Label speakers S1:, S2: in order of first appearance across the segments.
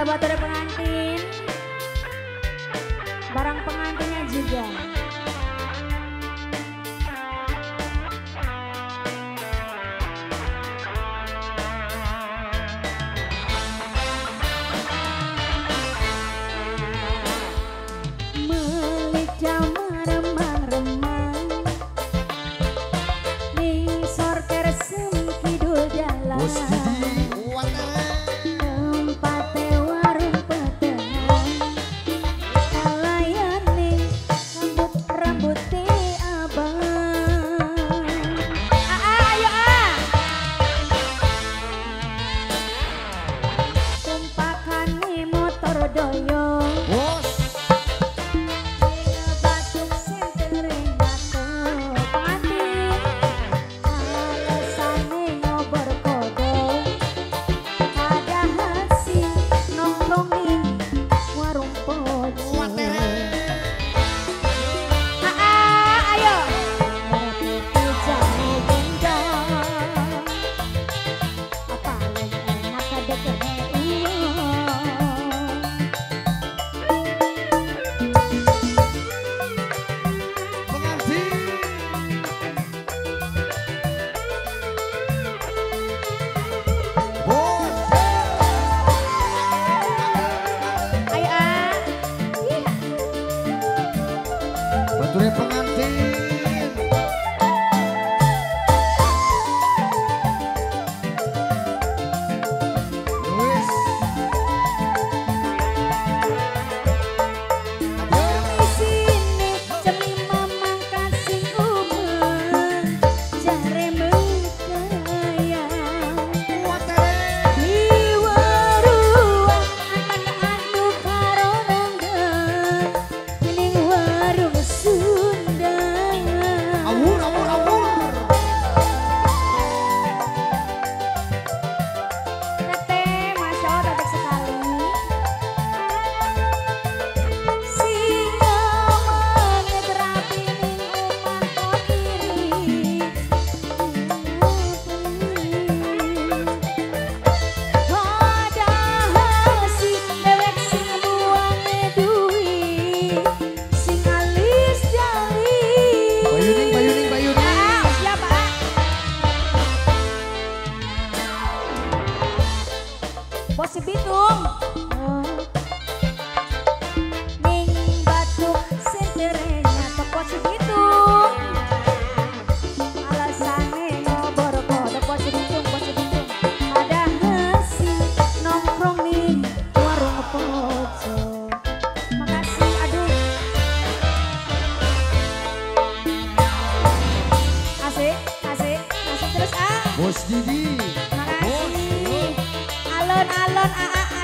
S1: batur pengantin, barang pengantinnya juga.
S2: Bature pengantin. Wis.
S1: Di sini celima mangkasing umur jare mekaya. Di waruang anak-anak karo nanggan ning warung Sunda.
S2: Awur awur awur.
S1: Tete, Masya Allah, cantik sekali. Singa mangit rapi ning omah kok iri. Padahal si dewek sing buange duit, sing alis jali.
S2: Bayuning bayuning bayuning.
S1: Ah, siapa? Bos si Bitung. Ning batuk senderenya toko si Bitung. Alasane ngobor kodok bos si Bitung, bos si Bitung. Padahal si nongkrong ning warung pojok. Makasih, aduh. Asik, asik, asik terus ah.
S2: Bos Didi.
S1: Makasih. Alon-alon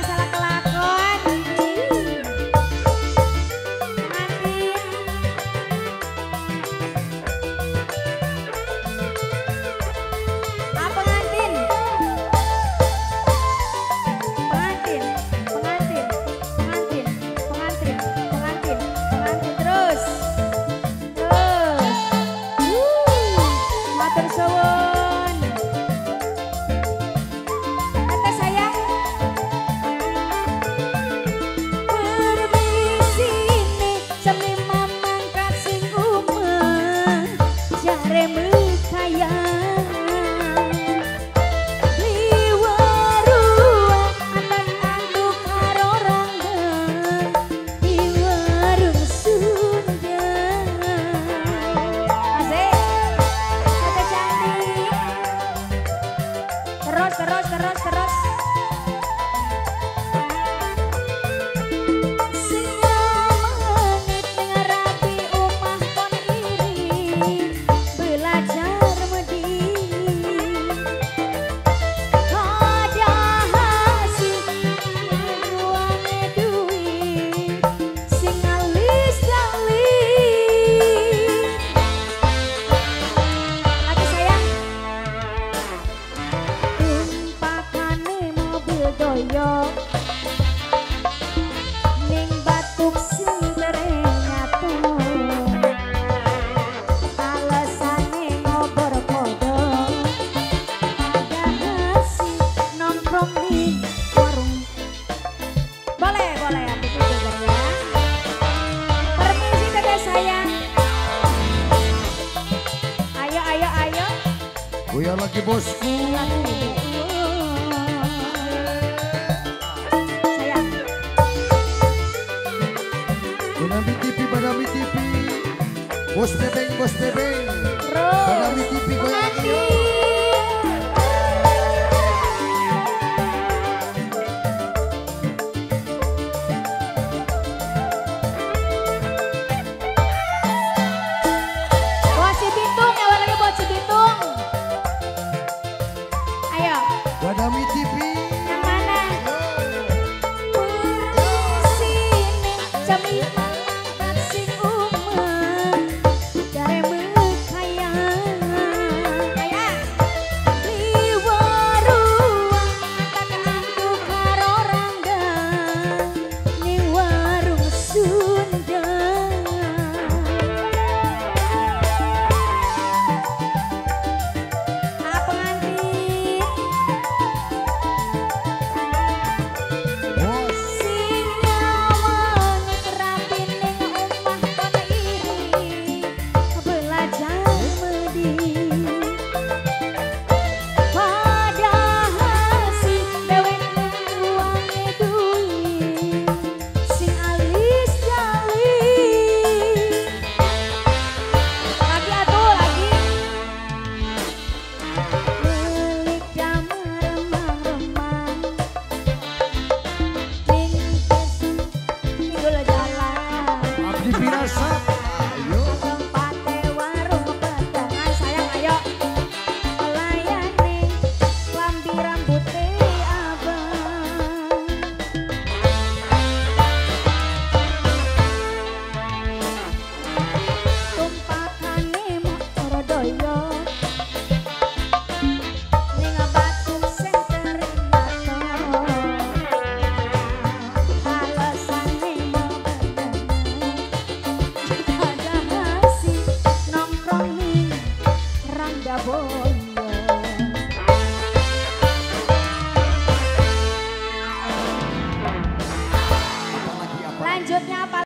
S1: salah kelakon. Pengantin. Ah, pengantin. Pengantin, pengantin, pengantin, pengantin, pengantin, pengantin terus. Terus. Matur suwun. Kata sayang. Permisi nih semi mamang kasing umah jare mekaya. Liwarua anak-anu karo ranggan di warung Sunda. Asik, kata cantik. Terus, terus, terus, terus. Singa mangit ning
S2: lagi bosku.
S1: Sayang.
S2: Badami TV, Badami TV. Bos bebeng, bos bebeng.
S1: Terus.
S2: Badami TV goyang lagi yo.
S1: Bos Cibitung, ya lagi bos Cibitung. Ayo,
S2: Badami TV.
S1: yang mana? Sini jam 5 sing umah dari mekayang. Liwaruang kakaanku karo ranggang ning warung Sunda. Pengantin
S2: Bos.
S1: sing nyawang rapi ning omah kon iri belajar medi padahal si dewek uange duit sing alis jali lagi atuh lagi Melik damar remang-remang Ning minggu jalan
S2: Abdi Pirasat.